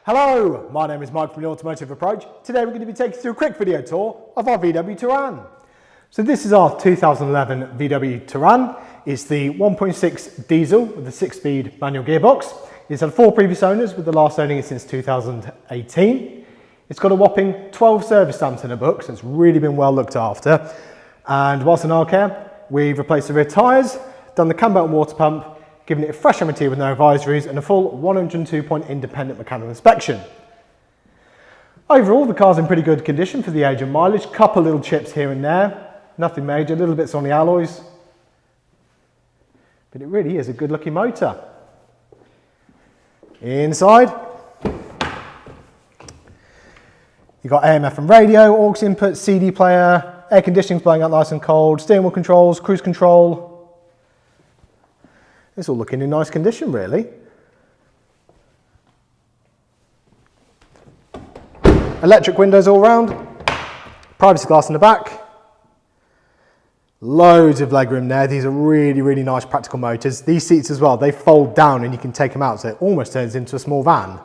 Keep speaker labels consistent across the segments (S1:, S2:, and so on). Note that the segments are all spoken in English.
S1: Hello, my name is Mike from the Automotive Approach. Today we're going to be taking you through a quick video tour of our VW Touran. So this is our 2011 VW Touran. It's the 1.6 diesel with a 6-speed manual gearbox. It's had 4 previous owners, with the last owning it since 2018. It's got a whopping 12 service stamps in the book, so it's really been well looked after. And whilst in our care, we've replaced the rear tyres, done the cam belt and water pump, giving it a fresh MOT with no advisories and a full 102-point independent mechanical inspection. Overall, the car's in pretty good condition for the age and mileage. Couple little chips here and there, nothing major, little bits on the alloys. But it really is a good looking motor. Inside, you've got AM, FM radio, aux input, CD player, air conditioning's blowing out nice and cold, steering wheel controls, cruise control. It's all looking in nice condition, really. Electric windows all round, privacy glass in the back, loads of legroom there. These are really, really nice practical motors. These seats as well, they fold down and you can take them out, so it almost turns into a small van.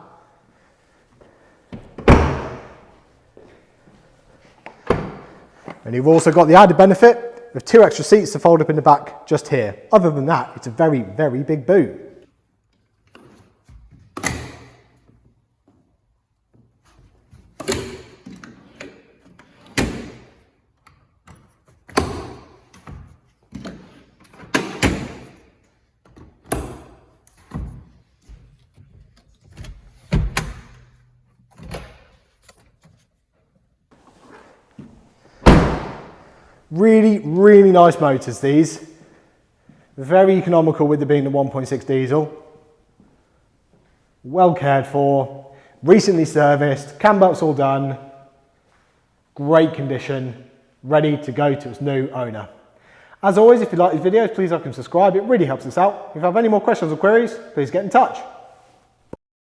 S1: And you've also got the added benefit with 2 extra seats to fold up in the back just here. Other than that, it's a very, very big boot. Really, really nice motors, these. Very economical with it being the 1.6 diesel. Well cared for, recently serviced, cam belts all done, great condition, ready to go to its new owner. As always, if you like these videos, please like and subscribe. It really helps us out. If you have any more questions or queries, please get in touch.